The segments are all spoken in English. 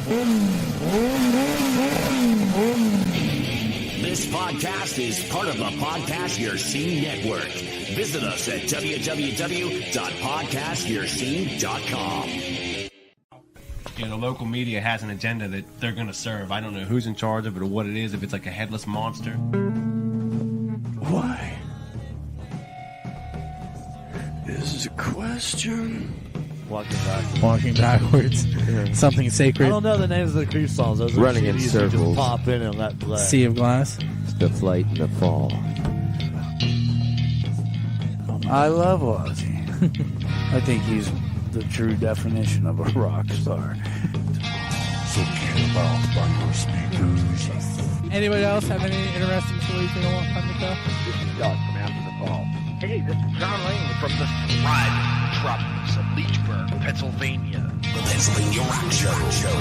This podcast is part of the Podcast Your Scene Network. Visit us at www.podcastyourscene.com. You know, the local media has an agenda that they're going to serve. I don't know who's in charge of it or what it is, if it's like a headless monster. Why? Is a question. Walking backwards. Something sacred. I don't know the names of the Creep songs. Those are Running in CDs that circles. just pop in and let play. Sea of Glass. The flight and the fall. I love Ozzy. I think he's the true definition of a rock star. So get about by your speakers. Anybody else have any interesting stories they don't want on the show? This is Doug from After the Fall. Hey, this is John Lane from the thriving metropolis of Leechburg, Pennsylvania. The Pennsylvania Rock Show,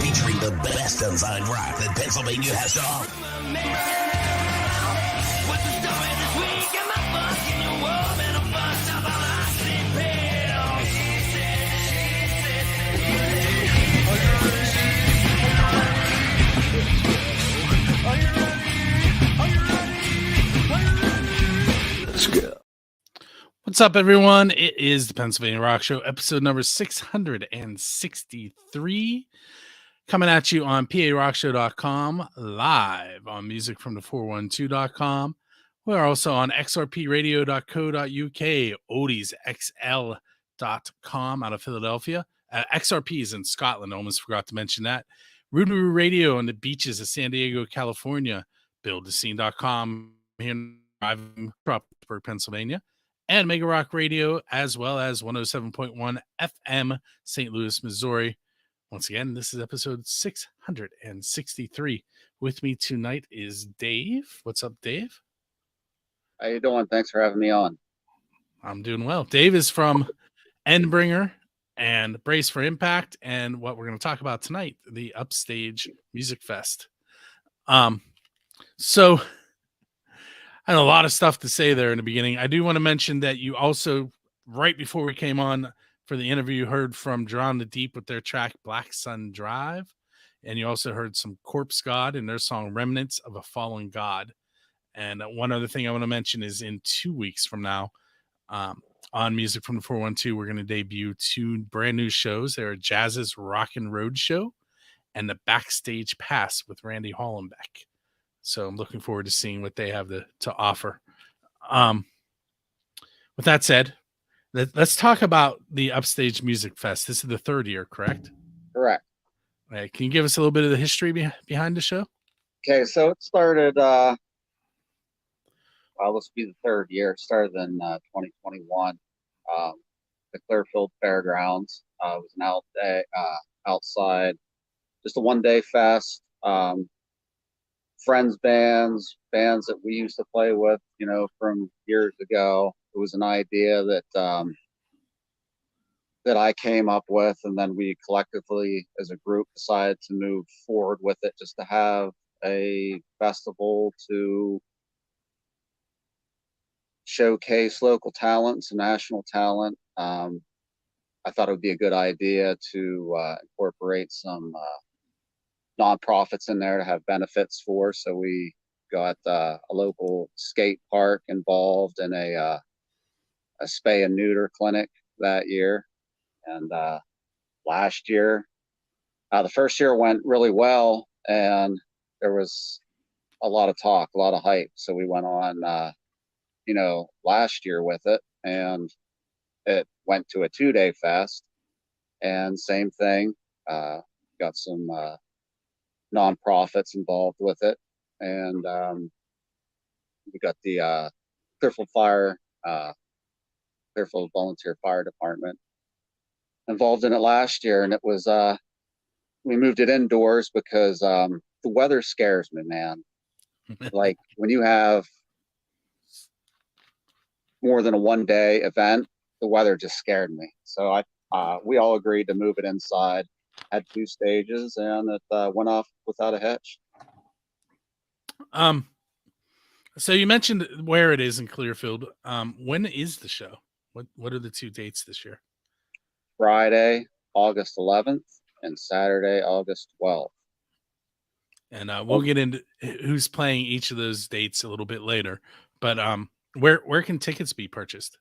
featuring the best unsigned rock that Pennsylvania has to offer. What's up, everyone? It is the Pennsylvania Rock Show, episode number 663, coming at you on PARockShow.com, live on musicfromthe412.com. We're also on xrpradio.co.uk, oldiesxl.com out of Philadelphia. XRP is in Scotland, almost forgot to mention that. Rootaroo Radio on the beaches of San Diego, California. BuildTheScene.com here in Prosper, Pennsylvania. And Mega Rock Radio, as well as 107.1 FM, St. Louis, Missouri. Once again, this is episode 663. With me tonight is Dave. What's up, Dave? How you doing? Thanks for having me on. I'm doing well. Dave is from Endbringer and Brace for Impact, and what we're going to talk about tonight, the Upstage Music Fest. So I had a lot of stuff to say there in the beginning. I do want to mention that you also, right before we came on for the interview, heard from Drawn the Deep with their track Black Sun Drive. And you also heard some Corpse God and their song Remnants of a Fallen God. And one other thing I want to mention is in 2 weeks from now, on Music from the 412, we're going to debut two brand new shows. They're Jazz's Rockin' Road Show and the Backstage Pass with Randy Hollenbeck. So I'm looking forward to seeing what they have to offer. With that said, let's talk about the Upstage Music Fest. This is the third year, correct? Correct. All right. Can you give us a little bit of the history behind the show? Okay, so it started, this will be the third year. It started in 2021. The Clearfield Fairgrounds. It was an out day, outside, just a one-day fest. Friends bands that we used to play with, from years ago. It was an idea that I came up with, and then we collectively as a group decided to move forward with it, just to have a festival to showcase local talents and national talent. I thought it would be a good idea to incorporate some nonprofits in there to have benefits for. So we got a local skate park involved in a spay and neuter clinic that year. And last year, the first year went really well, and there was a lot of talk, a lot of hype. So we went on, last year with it, and it went to a 2-day fest, and same thing, got some nonprofits involved with it, and we got the Clearfield Volunteer Fire Department involved in it last year, and it was we moved it indoors because the weather scares me, man. Like when you have more than a one-day event, the weather just scared me. So we all agreed to move it inside. Had 2 stages, and it went off without a hitch. So you mentioned where it is in Clearfield. When is the show? What are the 2 dates this year? Friday, August 11th, and Saturday, August 12th. And we'll get into who's playing each of those dates a little bit later. But where can tickets be purchased?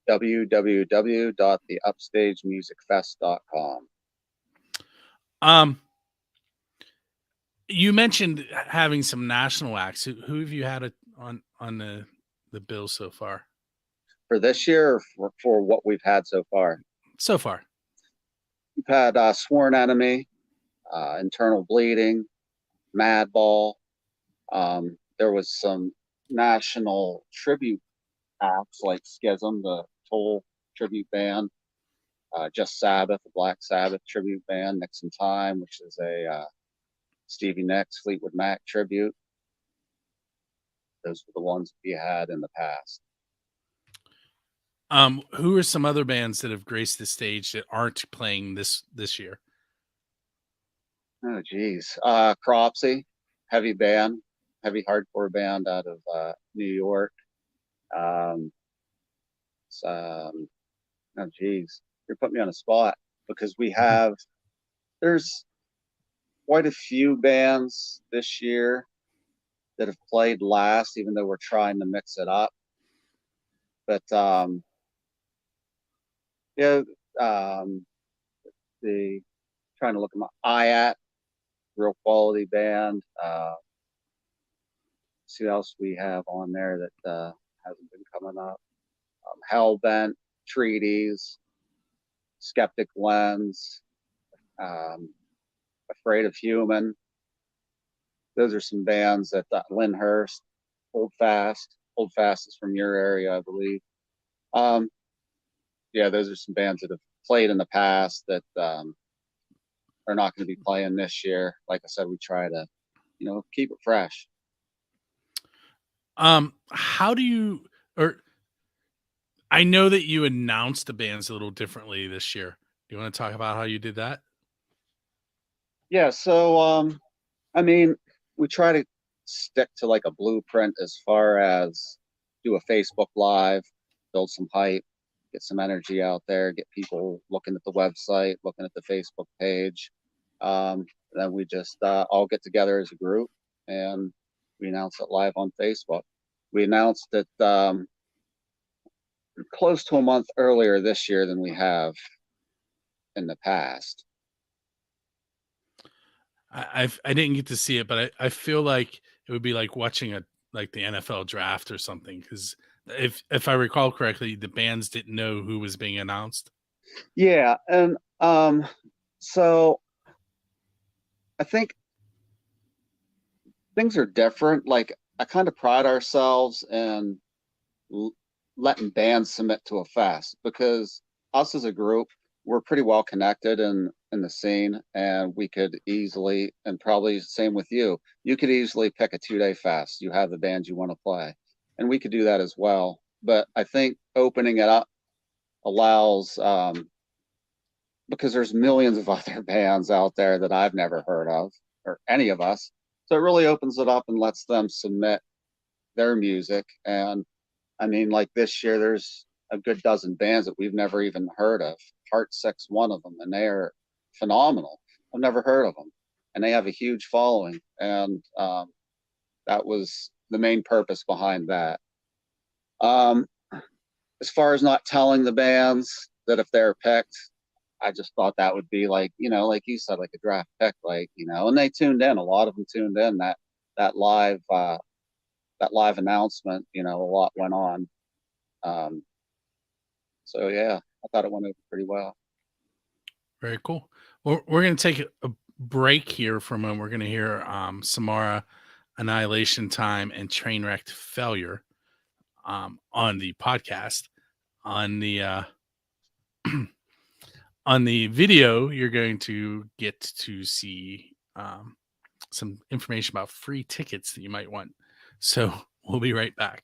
www.theupstagemusicfest.com. You mentioned having some national acts. Who have you had on the bill so far? For this year, or for what we've had so far? So far, we've had Sworn Enemy, Internal Bleeding, Madball. There was some national tribute acts like Schism, the Toll tribute band, Just Sabbath, the Black Sabbath tribute band, Nixon Time, which is a Stevie Nicks, Fleetwood Mac tribute. Those were the ones we had in the past. Who are some other bands that have graced the stage that aren't playing this year? Oh, geez. Cropsey, heavy hardcore band out of New York. Oh, geez. You're putting me on a spot because there's quite a few bands this year that have played last, even though we're trying to mix it up. But trying to look at my IAT, real quality band. See what else we have on there that hasn't been coming up. Hellbent, Treaties, Skeptic Lens, Afraid of Human. Those are some bands that Lyndhurst, Hold Fast. Hold Fast is from your area, I believe. Those are some bands that have played in the past that are not going to be playing this year. Like I said, we try to, keep it fresh. How do you, or I know that you announced the bands a little differently this year. Do you want to talk about how you did that? Yeah. So, we try to stick to like a blueprint as far as do a Facebook Live, build some hype, get some energy out there, get people looking at the website, looking at the Facebook page. Then we just all get together as a group and we announce it live on Facebook. We announced it close to a month earlier this year than we have in the past. I didn't get to see it, but I feel like it would be like watching the NFL draft or something. Because if I recall correctly, the bands didn't know who was being announced. Yeah, and so I think things are different. Like I kind of pride ourselves in letting bands submit to a fest because us as a group, we're pretty well connected in the scene, and we could easily, and probably same with you could easily pick a 2-day fest. You have the bands you want to play, and we could do that as well. But I think opening it up allows, because there's millions of other bands out there that I've never heard of, or any of us. So it really opens it up and lets them submit their music. And like this year, there's a good dozen bands that we've never even heard of. Heartsick's one of them, and they are phenomenal. I've never heard of them, and they have a huge following. And that was the main purpose behind that. As far as not telling the bands that if they're picked, I just thought that would be like, like you said, like a draft pick, and they tuned in. A lot of them tuned in that live announcement, a lot went on. So yeah, I thought it went over pretty well. Very cool. Well, we're going to take a break here for a moment. We're going to hear Samara, Annihilation Time, and Trainwrecked Failure on the podcast. On the on the video, you're going to get to see some information about free tickets that you might want. So we'll be right back.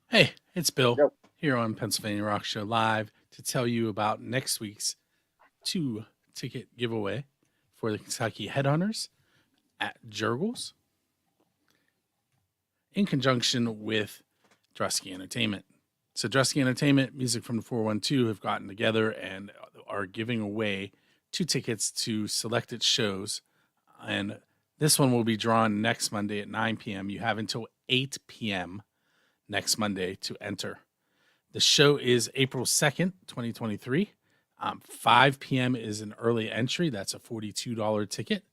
Hey, It's Bill Yep. here on Pennsylvania Rock Show Live to tell you about next week's 2-ticket giveaway for the Kentucky Headhunters at Jurgles in conjunction with Drusky Entertainment. So Drusky Entertainment, Music from the 412 have gotten together and are giving away 2 tickets to selected shows. And this one will be drawn next Monday at 9 p.m. You have until 8 p.m. next Monday to enter. The show is April 2nd, 2023. 5 p.m. is an early entry. That's a $42 ticket.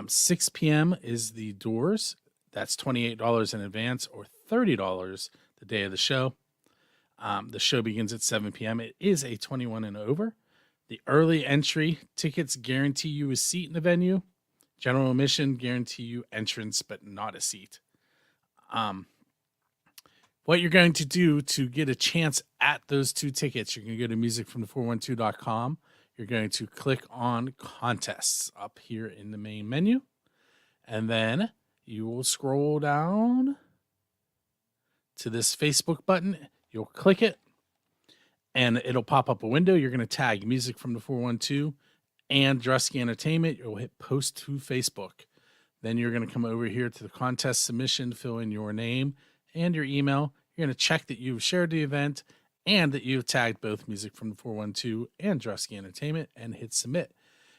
6 p.m. is the doors. That's $28 in advance or $30 the day of the show. The show begins at 7 p.m. It is a 21 and over. The early entry tickets guarantee you a seat in the venue. General admission guarantee you entrance, but not a seat. What you're going to do to get a chance at those 2 tickets, you're going to go to musicfromthe412.com. You're going to click on contests up here in the main menu. And then you will scroll down to this Facebook button. You'll click it and it'll pop up a window. You're going to tag Music from the 412 and Drusky Entertainment. You'll hit post to Facebook. Then you're going to come over here to the contest submission, fill in your name and your email. You're going to check that you've shared the event and that you've tagged both Music from the 412 and Drusky Entertainment and hit submit.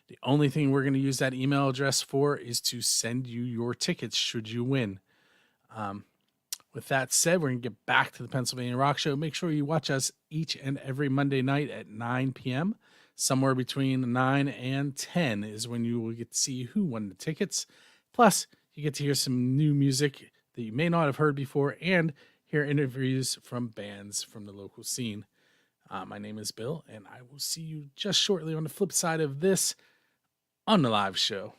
The only thing we're going to use that email address for is to send you your tickets should you win. With that said, we're going to get back to the Pennsylvania Rock Show. Make sure you watch us each and every Monday night at 9 p.m. Somewhere between 9 and 10 is when you will get to see who won the tickets. Plus, you get to hear some new music that you may not have heard before and hear interviews from bands from the local scene. My name is Bill, and I will see you just shortly on the flip side of this on the live show.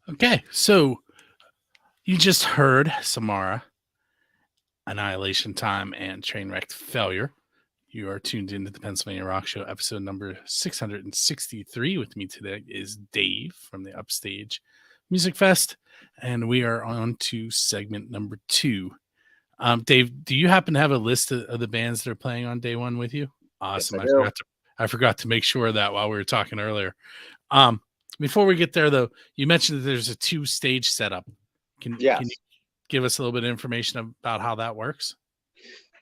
Okay, so you just heard Samara, Annihilation Time, and Trainwreck Failure. You are tuned into the Pennsylvania Rock Show, episode number 663. With me today is Dave from the Upstage Music Fest, and we are on to segment number 2. Dave, do you happen to have a list of the bands that are playing on day 1 with you? Awesome. Yes, I forgot to make sure of that while we were talking earlier. Before we get there, though, you mentioned that there's a 2-stage setup. Can you give us a little bit of information about how that works?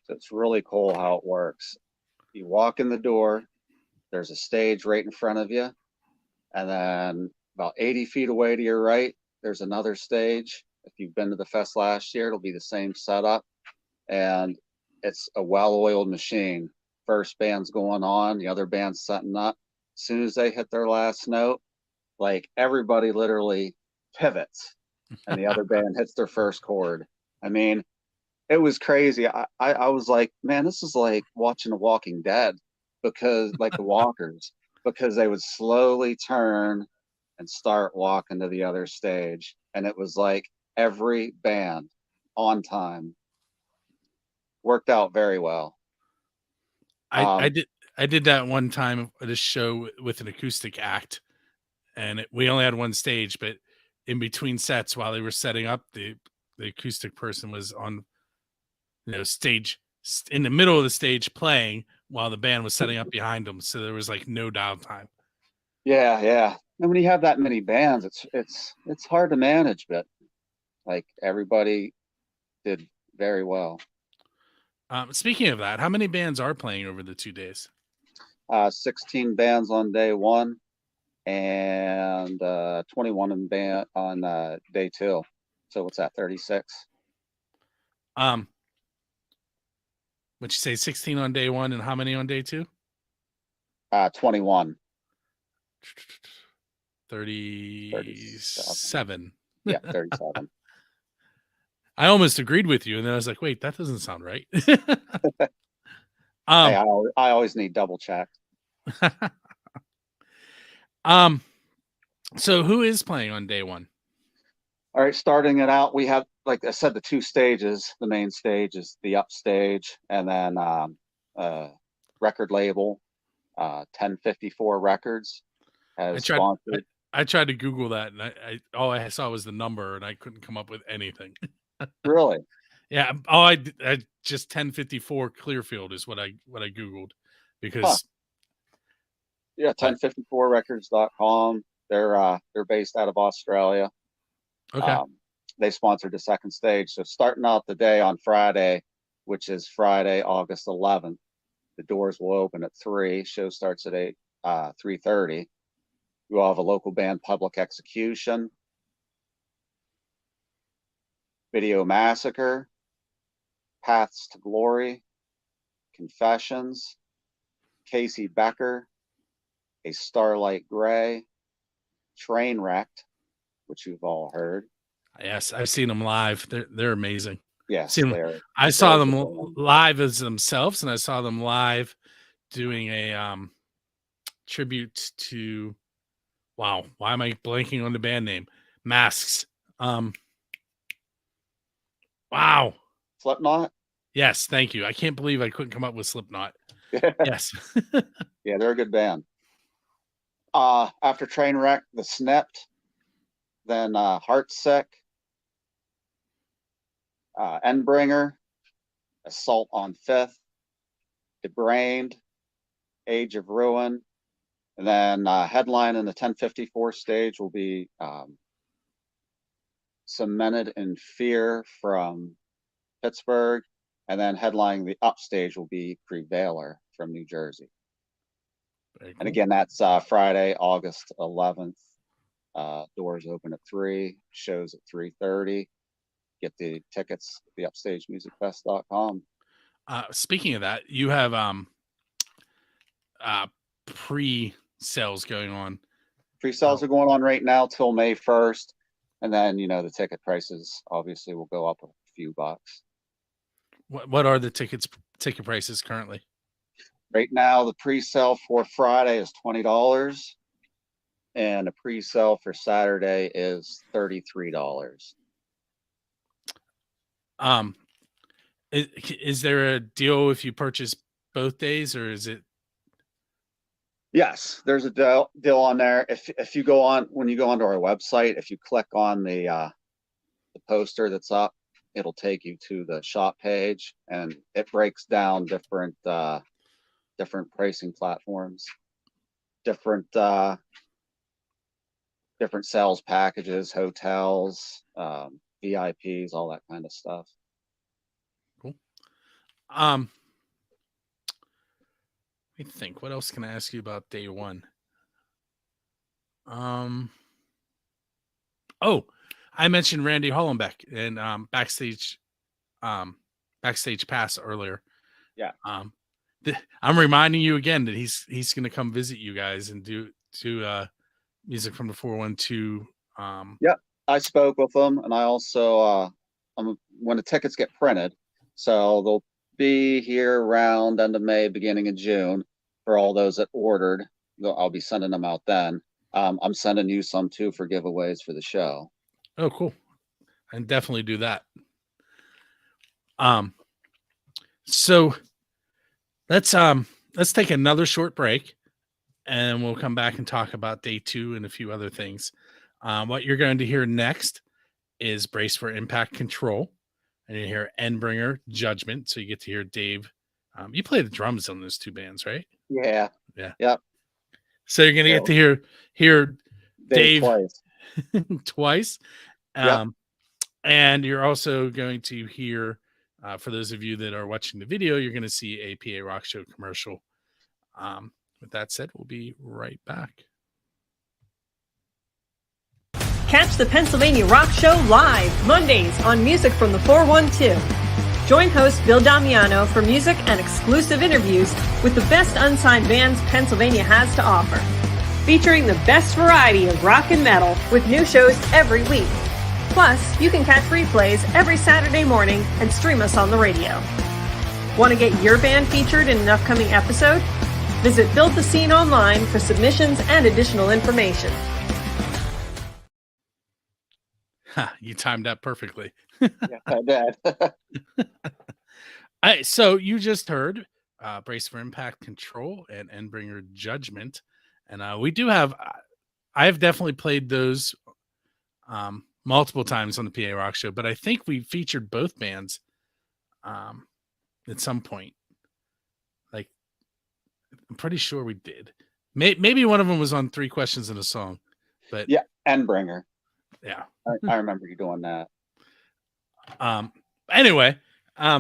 So it's really cool how it works. You walk in the door, there's a stage right in front of you, and then about 80 feet away to your right, there's another stage. If you've been to the fest last year, it'll be the same setup, and it's a well-oiled machine. First band's going on, the other band's setting up. As soon as they hit their last note, like everybody literally pivots and the other band hits their first chord. I mean, it was crazy. I was like, man, this is like watching The Walking Dead, because like the walkers, because they would slowly turn and start walking to the other stage. And it was like every band on time. Worked out very well. I did that one time at a show with an acoustic act, and we only had one stage, but in between sets while they were setting up, the acoustic person was on stage in the middle of the stage playing while the band was setting up behind them, so there was like no downtime. Yeah. And when you have that many bands, it's hard to manage, but like everybody did very well. Speaking of that, how many bands are playing over the 2 days? 16 bands on day 1 and 21 in band on day 2. So what's that, 36? Would you say 16 on day 1 and how many on day 2? 21. 37. Yeah, 37. I almost agreed with you, and then I was like, wait, that doesn't sound right. Hey, I always need double checked. So who is playing on day one? All right, starting it out, we have, like I said, the two stages. The main stage is the Upstage, and then record label, 1054 Records has sponsored. I tried to Google that, and I all I saw was the number, and I couldn't come up with anything. Really? Yeah, I just 1054 Clearfield is what I Googled, because yeah, 1054records.com. They're based out of Australia. Okay. They sponsored the second stage. So starting out the day on Friday, which is Friday, August 11th, the doors will open at 3. Show starts at 3:30. We will have a local band, Public Execution, Video Massacre, Paths to Glory, Confessions, Casey Becker, A Starlight Gray, Trainwrecked, which you've all heard. Yes, I've seen them live. They're amazing. Yes, I saw them live as themselves, and I saw them live doing a tribute to. Wow, why am I blanking on the band name? Masks. Wow. Slipknot? Yes, thank you. I can't believe I couldn't come up with Slipknot. Yes. Yeah, they're a good band. After Trainwreck, The Snipped, then Heartsick, Endbringer, Assault on Fifth, Debrained, Age of Ruin, and then headline in the 1054 stage will be Cemented in Fear from Pittsburgh, and then headlining the Upstage will be Prevailer from New Jersey. Cool. And again, that's Friday, August 11th. Doors open at 3, shows at 3:30. Get the tickets at the upstagemusicfest.com. Speaking of that, you have pre-sales going on. Pre-sales are going on right now till May 1st. And then, the ticket prices obviously will go up a few bucks. What are the ticket prices currently? Right now, the pre-sale for Friday is $20, and a pre-sale for Saturday is $33. Is there a deal if you purchase both days, or is it? Yes, there's a deal on there. If you go on, when you go onto our website, if you click on the poster that's up, it'll take you to the shop page, and it breaks down different pricing platforms, different sales packages, hotels, VIPs, all that kind of stuff. Cool. Let me think. What else can I ask you about day one? Oh, I mentioned Randy Hollenbeck and backstage pass earlier. Yeah. I'm reminding you again that he's going to come visit you guys and do music from the 412. Yeah, I spoke with them, and I also when the tickets get printed, so they'll be here around end of May, beginning of June for all those that ordered. I'll be sending them out then. I'm sending you some too for giveaways for the show. Oh, cool. I can definitely do that. So let's take another short break, and we'll come back and talk about day 2 and a few other things. What you're going to hear next is Brace for Impact Control, and you hear Endbringer Judgment. So you get to hear Dave. You play the drums on those two bands, right? Yeah. Yeah. Yep. So you're going to get to hear Dave twice. Yep. And you're also going to hear, for those of you that are watching the video, you're going to see a PA Rock Show commercial. With that said, we'll be right back. Catch the Pennsylvania Rock Show live Mondays on Music from the 412. Join host Bill Damiano for music and exclusive interviews with the best unsigned bands Pennsylvania has to offer. Featuring the best variety of rock and metal with new shows every week. Plus, you can catch replays every Saturday morning and stream us on the radio. Want to get your band featured in an upcoming episode? Visit Build the Scene online for submissions and additional information. You timed that perfectly. Yes, I did. So you just heard Brace for Impact Control and Endbringer Judgment. And we do have, I've definitely played those multiple times on the PA Rock Show, but I think we featured both bands at some point. Like, I'm pretty sure we did. Maybe one of them was on 3 Questions in a Song, but Yeah, Endbringer. yeah. I remember you doing that. Anyway,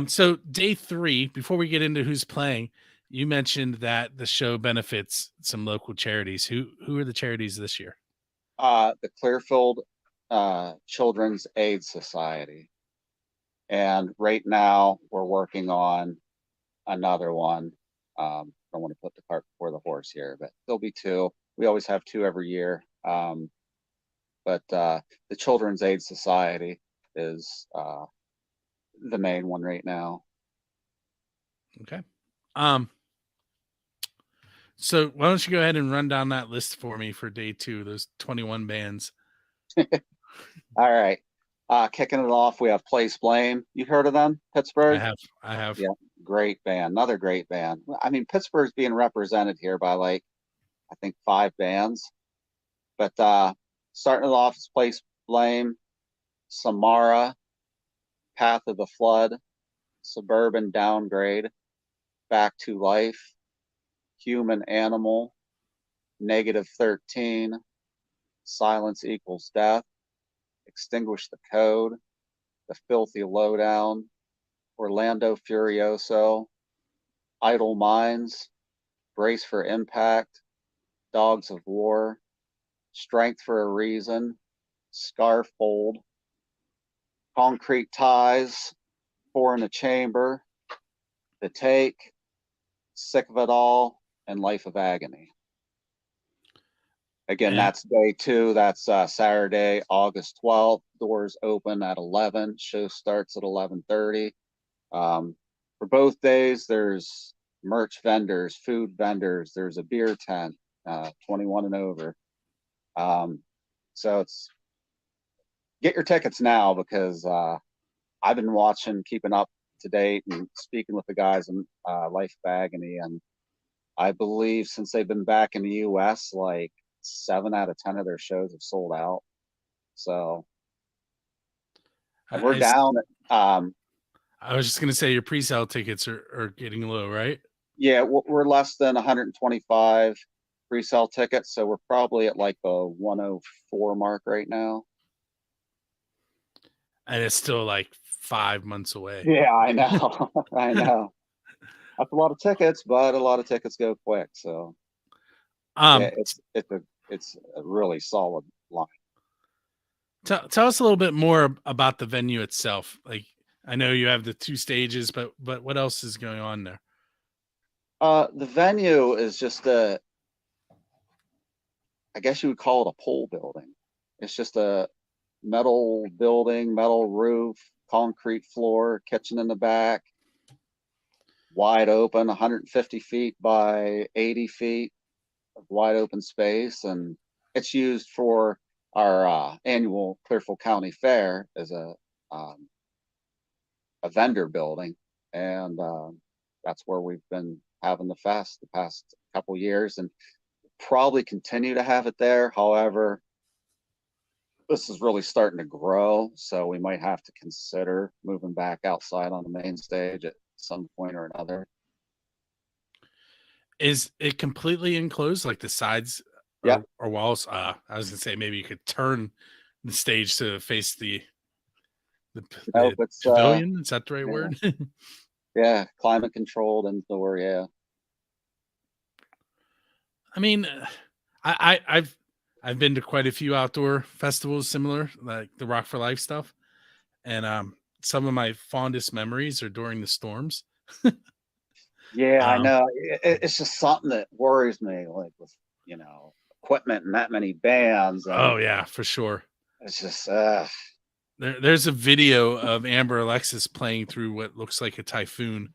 so day 3, before we get into who's playing, you mentioned that the show benefits some local charities. Who are the charities this year? The Clearfield Children's Aid Society. And right now we're working on another one. I don't want to put the cart before the horse here, but there'll be 2. We always have 2 every year. But the Children's Aid Society is the main one right now. Okay. So why don't you go ahead and run down that list for me for day 2, those 21 bands. All right. Kicking it off, we have Place Blame. You heard of them? Pittsburgh? I have. Yeah, great band. Another great band. I mean, Pittsburgh's being represented here by I think 5 bands. But starting it off is Place Blame, Samara, Path of the Flood, Suburban Downgrade, Back to Life, Human Animal, Negative 13, Silence Equals Death, Extinguish the Code, The Filthy Lowdown, Orlando Furioso, Idle Minds, Brace for Impact, Dogs of War, Strength for a Reason, Scarfold, Concrete Ties, 4 in the Chamber, The Take, Sick of It All, and Life of Agony. Again, that's day 2. That's Saturday, August 12th. Doors open at 11. Show starts at 11:30. For both days, there's merch vendors, food vendors. There's a beer tent, 21 and over. So get your tickets now, because I've been keeping up to date and speaking with the guys in Life of Agony, and I believe since they've been back in the U.S., 7 out of 10 of their shows have sold out. So we're down. I was just going to say your pre-sale tickets are getting low, right? Yeah, we're less than 125 pre-sale tickets, so we're probably at the 104 mark right now. And it's still 5 months away. Yeah, I know. I know. That's a lot of tickets, but a lot of tickets go quick. So yeah, it's a really solid line. Tell us a little bit more about the venue itself. I know you have the 2 stages, but what else is going on there? The venue is just I guess you would call it a pole building. It's just a metal building, metal roof, concrete floor, kitchen in the back, wide open, 150 feet by 80 feet of wide open space. And it's used for our annual Clearfield County Fair as a vendor building. And that's where we've been having the fest the past couple years, and probably continue to have it there. However, this is really starting to grow, so we might have to consider moving back outside on the main stage at some point or another. Is it completely enclosed, like the sides or walls? I was gonna say maybe you could turn the stage to face the pavilion. Is that the right word? Yeah, climate controlled indoor. Yeah. I mean, I've been to quite a few outdoor festivals similar, like the Rock for Life stuff, and some of my fondest memories are during the storms. Yeah, I know. It's just something that worries me, with equipment and that many bands. Oh yeah, for sure. It's just there's a video of Amber Alexis playing through what looks like a typhoon.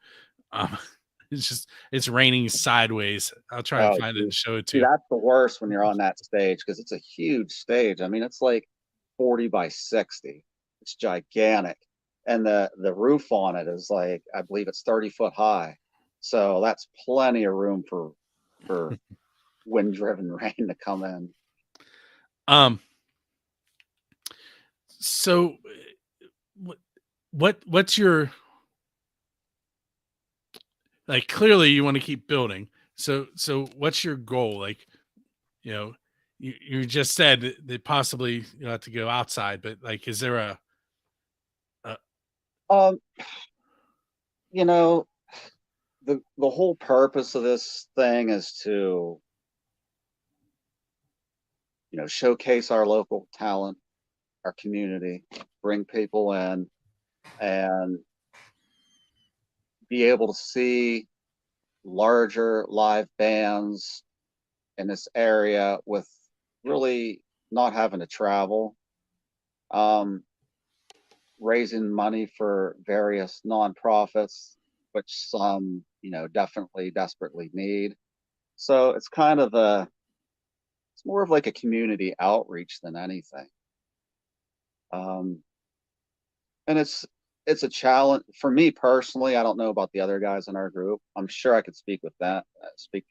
It's raining sideways. I'll try and find it and show it to you. That's the worst when you're on that stage, because it's a huge stage. I mean, it's 40 by 60. It's gigantic. And the roof on it is like, I believe it's 30 foot high. So that's plenty of room for wind driven rain to come in. So what's your, like, clearly you want to keep building. So what's your goal? Like, you know, you just said that possibly you have to go outside, but like, is there a Um, you know, the whole purpose of this thing is to, you know, showcase our local talent, our community, bring people in, and be able to see larger live bands in this area with really not having to travel. Raising money for various nonprofits, which some, you know, definitely desperately need. So it's kind of it's more of like a community outreach than anything. And it's a challenge for me personally. I don't know about the other guys in our group. I'm sure I could speak for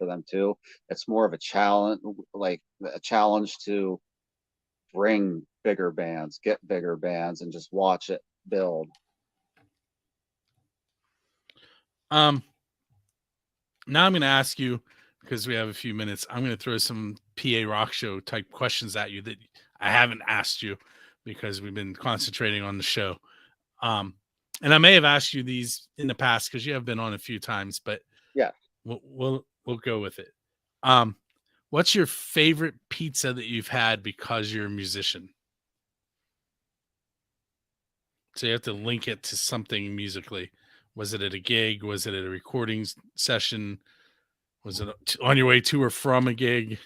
them too. It's more of a challenge, like a challenge to bring bigger bands, get bigger bands, and just watch it build. Now I'm going to ask you, because we have a few minutes, I'm going to throw some PA rock show type questions at you that I haven't asked you because we've been concentrating on the show. And I may have asked you these in the past because you have been on a few times, but yeah, we'll go with it. What's your favorite pizza that you've had because you're a musician? So you have to link it to something musically. Was it at a gig? Was it at a recording session? Was it on your way to or from a gig?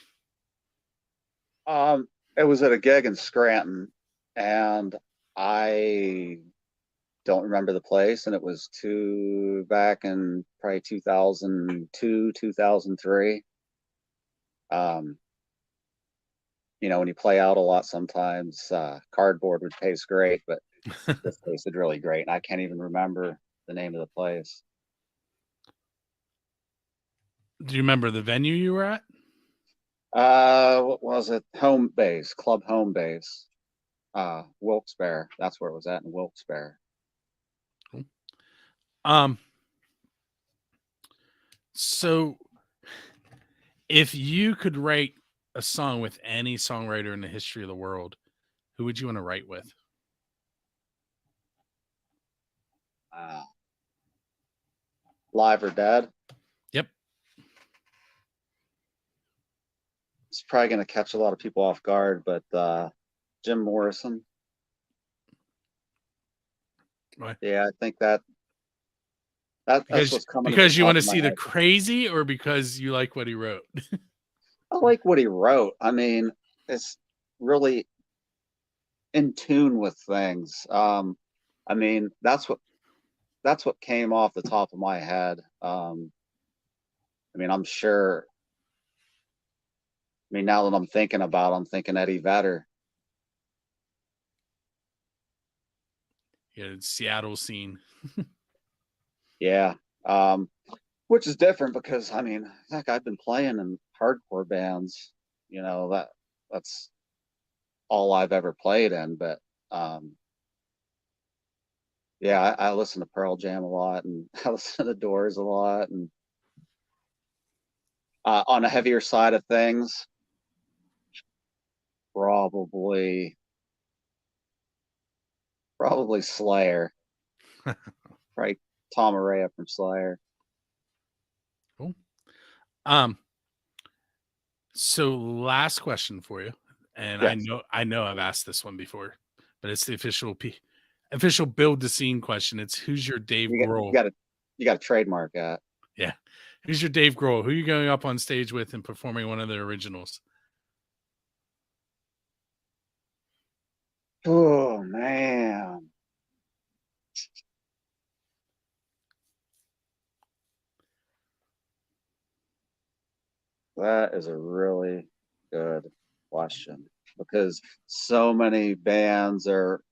It was at a gig in Scranton, and I don't remember the place, and it was back in probably 2002, 2003. You know, when you play out a lot, sometimes cardboard would taste great, but this tasted really great, and I can't even remember the name of the place. Do you remember the venue you were at? What was it? Home Base, Club Home Base, Wilkes-Barre. That's where it was at, in Wilkes-Barre. So if you could write a song with any songwriter in the history of the world, who would you want to write with? Live or dead? Yep. It's probably going to catch a lot of people off guard, but Jim Morrison. Right. Yeah, I think that's what's coming. Because you want to see the crazy, or because you like what he wrote? I like what he wrote. I mean, it's really in tune with things. I mean, that's what came off the top of my head. I mean, I'm sure. I mean, now that I'm thinking about it, I'm thinking Eddie Vedder. Yeah, Seattle scene. Yeah. Which is different because, I mean, heck, I've been playing in hardcore bands, you know, that's all I've ever played in. But yeah, I listen to Pearl Jam a lot, and I listen to the Doors a lot, and on the heavier side of things, probably Slayer. Right, Tom Araya from Slayer. Cool. So last question for you, and yes. I know I've asked this one before, but it's the official build the scene question. It's who's your Dave Grohl? You got to trademark that. Yeah, who's your Dave Grohl? Who are you going up on stage with and performing one of their originals? Oh man. That is a really good question. because so many bands are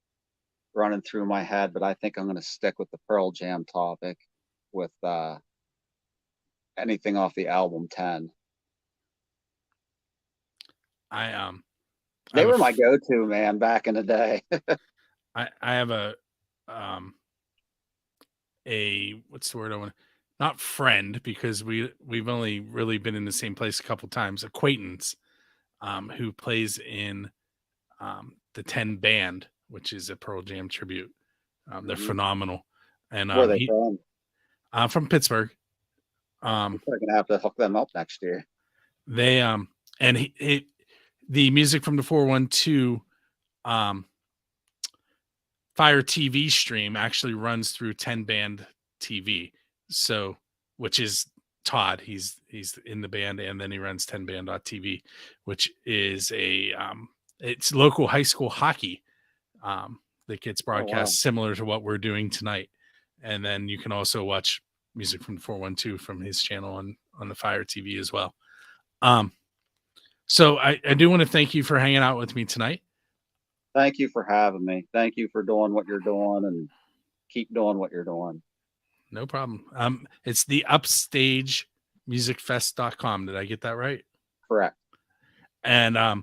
running through my head, but I think I'm going to stick with the Pearl Jam topic with anything off the album 10. They were my go-to, man, back in the day. I have a what's the word I want? Not friend, because we've only really been in the same place a couple times. Acquaintance, who plays in the 10 band, which is a Pearl Jam tribute. They're phenomenal. And where are they from? From Pittsburgh. We're gonna have to hook them up next year. They and the music from the 412 Fire TV stream actually runs through 10 band TV. So, which is Todd, he's in the band, and then he runs 10band.tv, which is it's local high school hockey that gets broadcast similar to what we're doing tonight. And then you can also watch music from the 412 from his channel on the Fire TV as well. So I do want to thank you for hanging out with me tonight. Thank you for having me. Thank you for doing what you're doing, and keep doing what you're doing. No problem. It's the Upstage Music Fest.com. Did I get that right? Correct. And I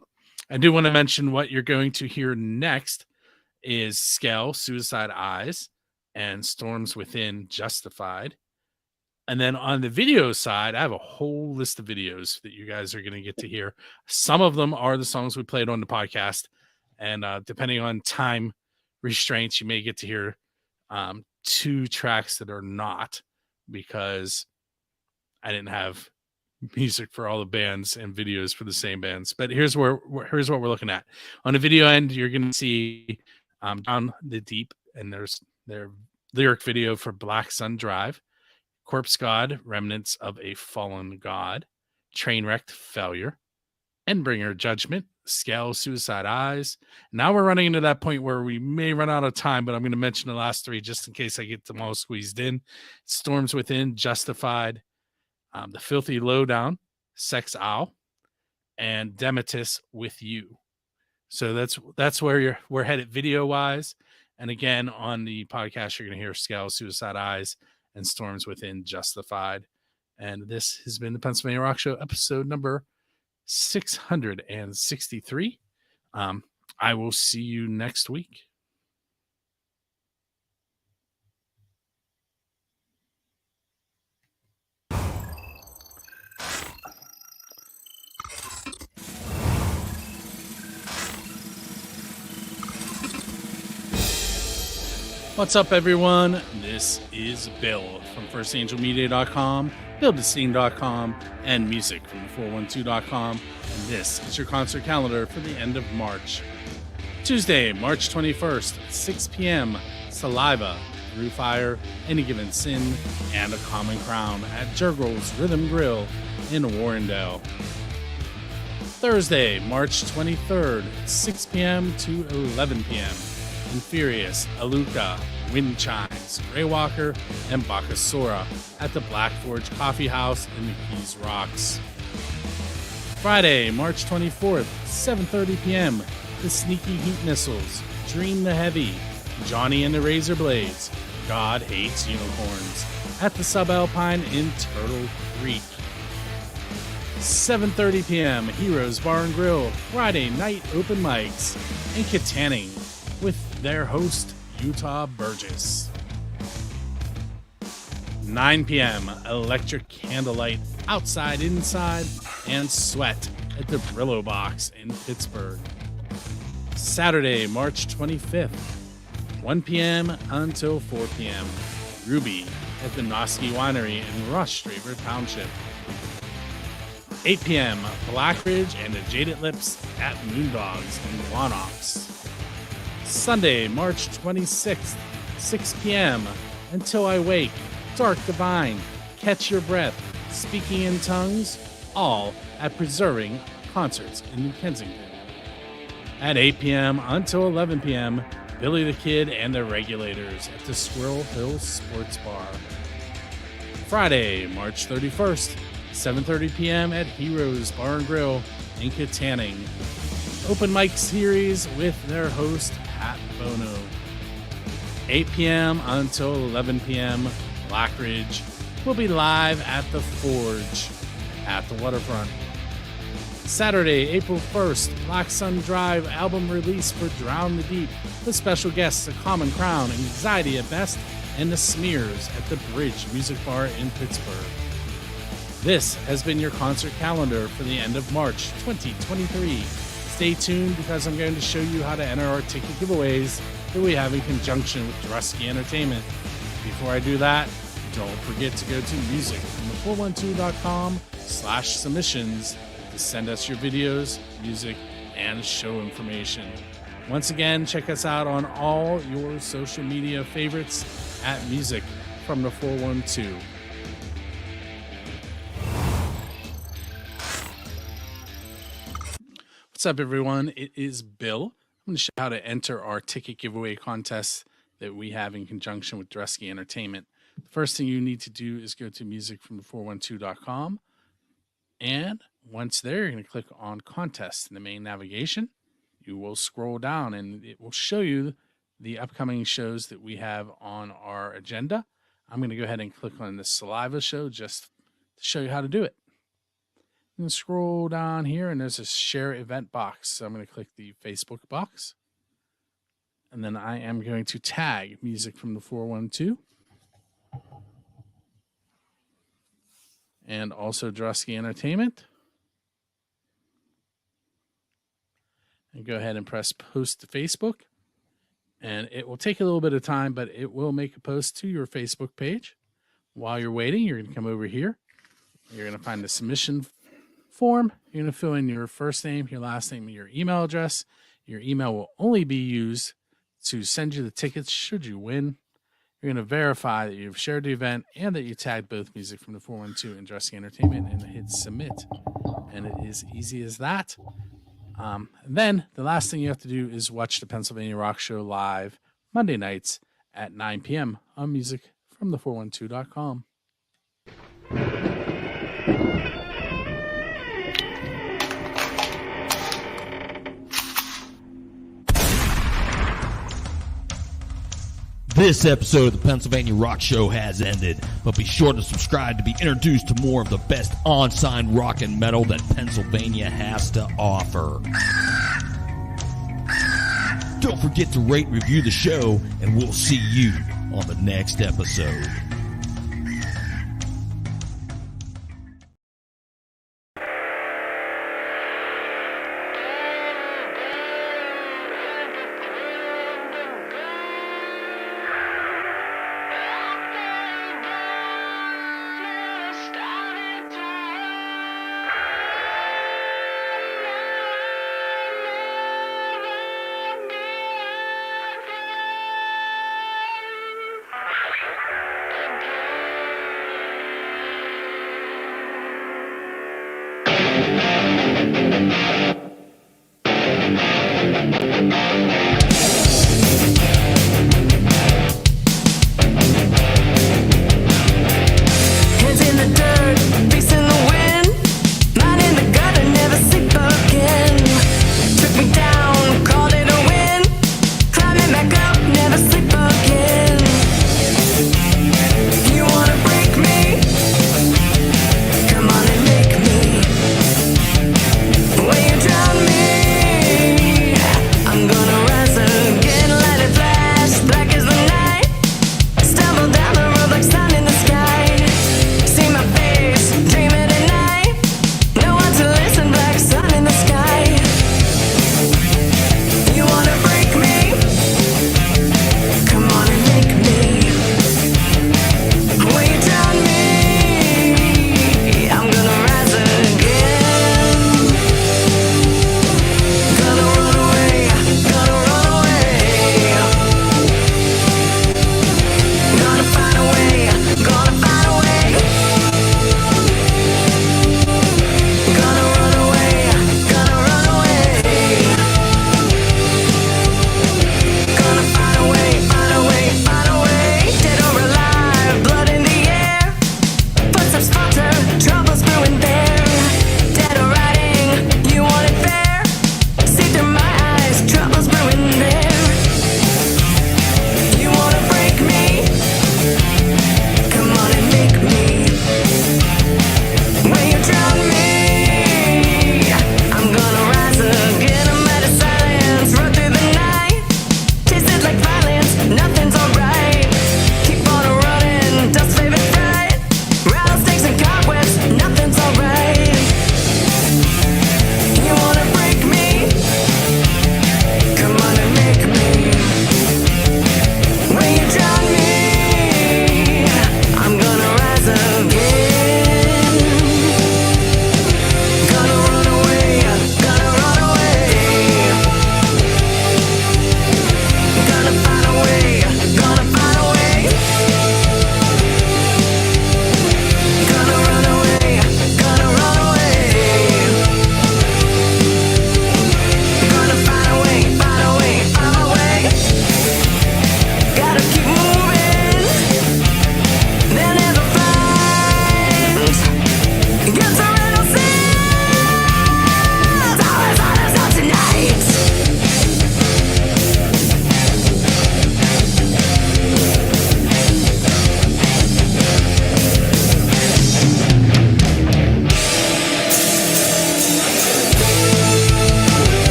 do want to mention what you're going to hear next is Scale, Suicide Eyes, and Storms Within, Justified. And then on the video side, I have a whole list of videos that you guys are going to get to hear. Some of them are the songs we played on the podcast. And depending on time restraints, you may get to hear 2 tracks that are not, because I didn't have music for all the bands and videos for the same bands. But here's what we're looking at. On the video end, you're going to see Down the Deep, and there's their lyric video for Black Sun Drive, Corpse God, Remnants of a Fallen God, Trainwrecked Failure, Endbringer Judgment, Scale, Suicide Eyes. Now we're running into that point where we may run out of time, but I'm going to mention the last 3 just in case I get them all squeezed in. Storms Within, Justified, The Filthy Lowdown, Sex Owl, and Demetis With You. So that's where we're headed video wise. And again, on the podcast, you're going to hear Scale, Suicide Eyes, and Storms Within, Justified. And this has been the Pennsylvania Rock Show, episode number 663. I will see you next week. What's up, everyone? This is Bill from FirstAngelMedia.com, BillDesteen.com, and music from the412.com. And this is your concert calendar for the end of March. Tuesday, March 21st, 6 p.m., Saliva, Through Fire, Any Given Sin, and A Common Crown at Jurgles Rhythm Grill in Warrendale. Thursday, March 23rd, 6 p.m. to 11 p.m., Infurious, Aluka, Wind Chimes, Greywalker, and Bakasura at the Black Forge Coffee House in the Keys Rocks. Friday, March 24th, 7:30 p.m., The Sneaky Heat Missiles, Dream the Heavy, Johnny and the Razor Blades, God Hates Unicorns at the Subalpine in Turtle Creek. 7:30 p.m., Heroes Bar and Grill, Friday night open mics in Katanning with their host, Utah Burgess. 9 p.m., Electric Candlelight, Outside, Inside, and Sweat at the Brillo Box in Pittsburgh. Saturday, March 25th, 1 p.m. until 4 p.m., Ruby at the Noski Winery in Rush Draper Township. 8 p.m., Blackridge and the Jaded Lips at Moondogs in Wanox. Sunday, March 26th, 6 p.m. Until I Wake, Dark Divine, Catch Your Breath, Speaking in Tongues, all at Preserving Concerts in New Kensington. At 8 p.m. until 11 p.m., Billy the Kid and the Regulators at the Squirrel Hill Sports Bar. Friday, March 31st, 7:30 p.m. at Heroes Bar and Grill in Katanning. open mic series with their host, Pat Bono. 8 p.m. until 11 p.m. Blackridge will be live at the Forge at the waterfront. Saturday, April 1st, Black Sun Drive album release for Drown the Deep with special guests A Common Crown, Anxiety at Best, and The Smears at the Bridge Music Bar in Pittsburgh. This has been your concert calendar for the end of March 2023. Stay tuned because I'm going to show you how to enter our ticket giveaways that we have in conjunction with Drusky Entertainment. Before I do that, don't forget to go to musicfrom412.com/submissions to send us your videos, music, and show information. Once again, check us out on all your social media favorites at Music from the 412. What's up, everyone? It is Bill. I'm going to show you how to enter our ticket giveaway contest that we have in conjunction with Drusky Entertainment. The first thing you need to do is go to musicfrom412.com. And once there, you're going to click on contest in the main navigation. You will scroll down and it will show you the upcoming shows that we have on our agenda. I'm going to go ahead and click on the Saliva show just to show you how to do it. I'm going to scroll down here and there's a share event box. So I'm going to click the Facebook box. And then I am going to tag Music from the 412. And also Drusky Entertainment. And go ahead and press post to Facebook. And it will take a little bit of time, but it will make a post to your Facebook page. While you're waiting, you're going to come over here. You're going to find the submission form. You're going to fill in your first name, your last name, and your email address. Your email will only be used to send you the tickets should you win. You're going to verify that you've shared the event and that you tagged both Music from the 412 and Drusky Entertainment and hit submit. And it is easy as that. And then the last thing you have to do is watch the Pennsylvania Rock Show live Monday nights at 9 p.m. on musicfromthe412.com. This episode of the Pennsylvania Rock Show has ended, but be sure to subscribe to be introduced to more of the best on-sign rock and metal that Pennsylvania has to offer. Don't forget to rate and review the show, and we'll see you on the next episode.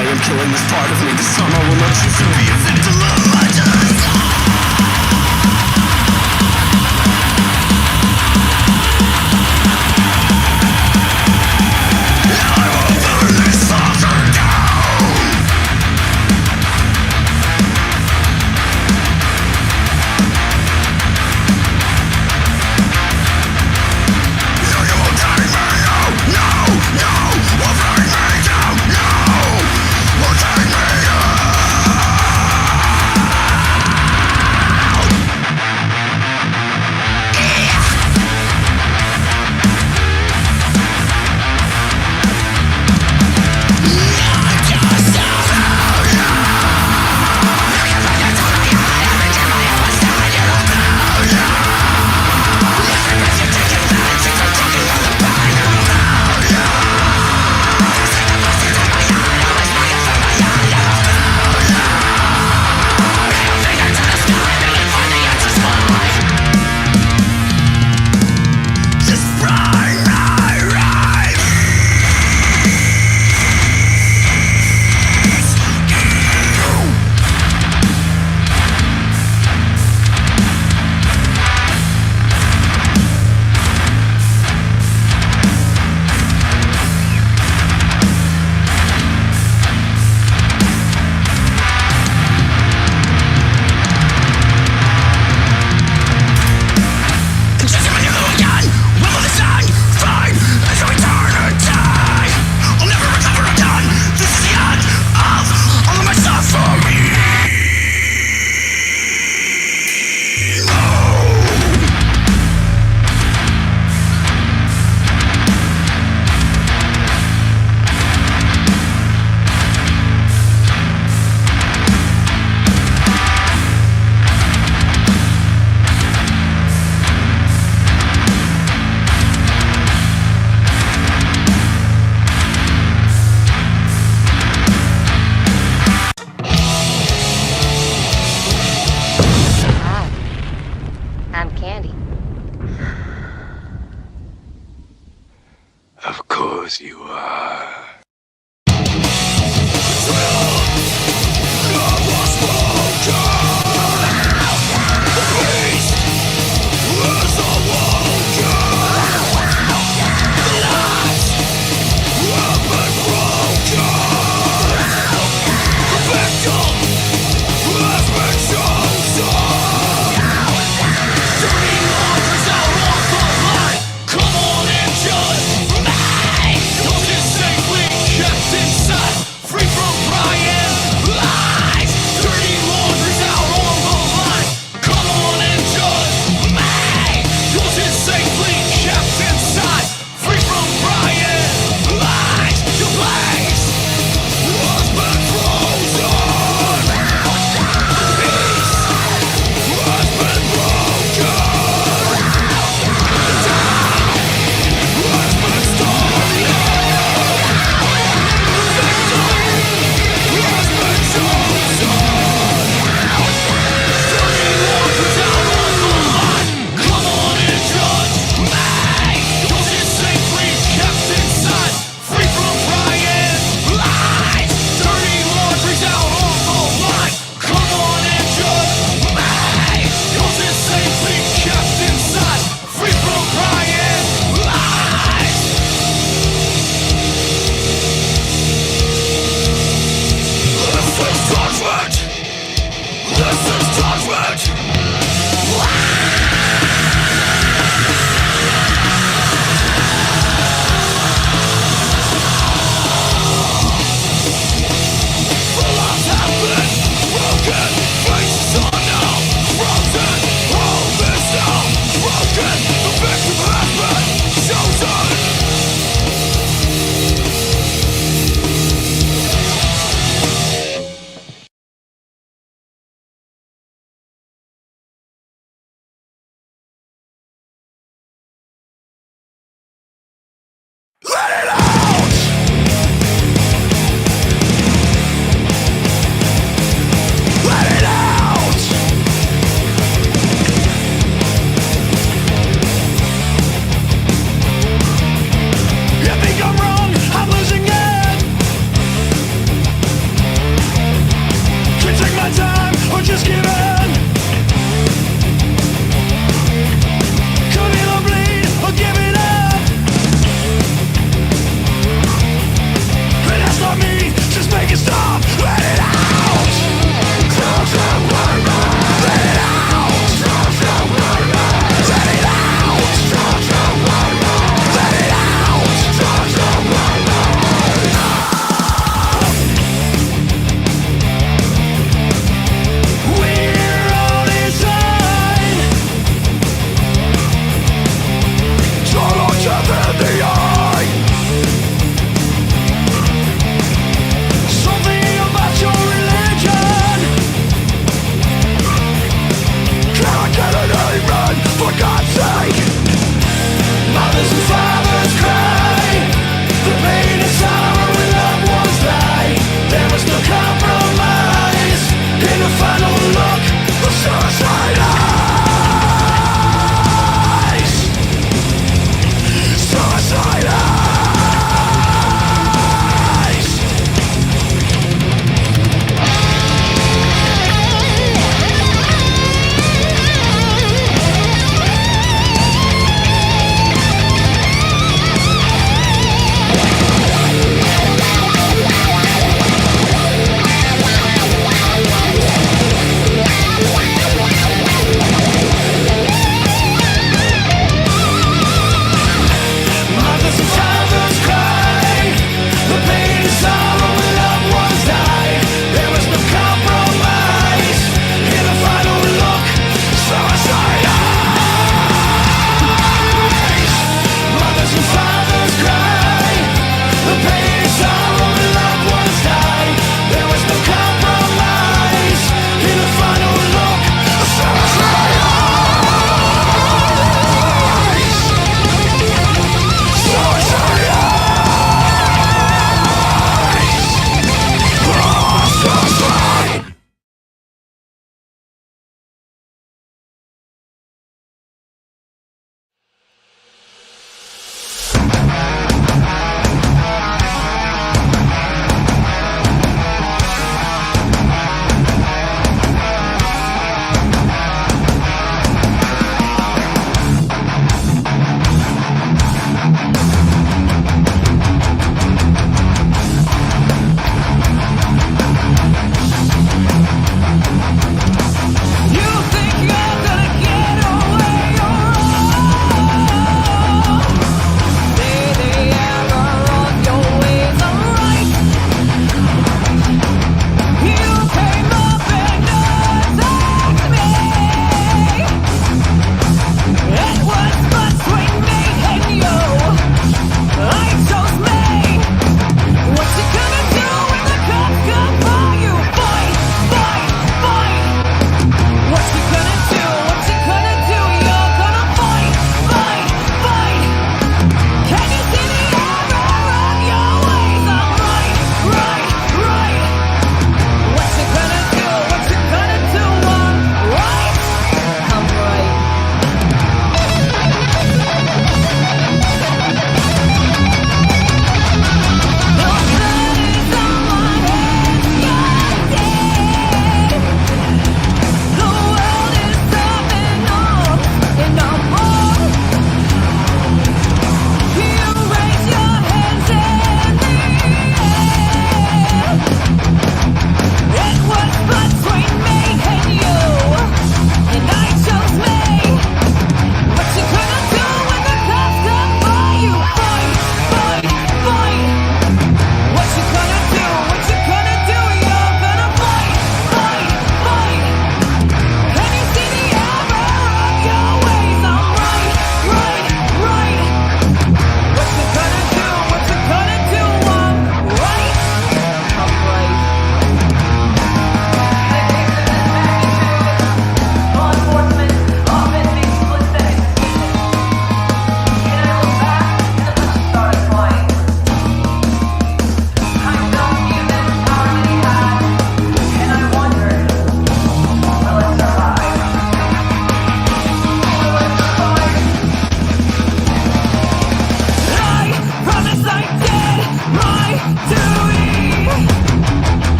I am killing this part of me. This time I will not choose to be a victim of my desire. I will burn this sucker down. You won't take me out. No, no, will bring me down. No, will take me I'm Candy. Of course you are.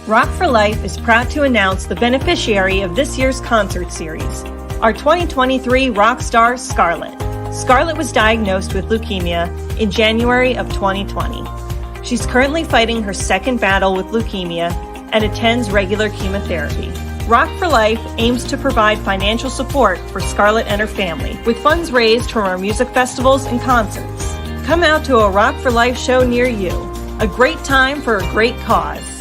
Rock for Life is proud to announce the beneficiary of this year's concert series, our 2023 rock star Scarlett. Scarlett was diagnosed with leukemia in January of 2020. She's currently fighting her second battle with leukemia and attends regular chemotherapy. Rock for Life aims to provide financial support for Scarlett and her family, with funds raised from our music festivals and concerts. Come out to a Rock for Life show near you. A great time for a great cause.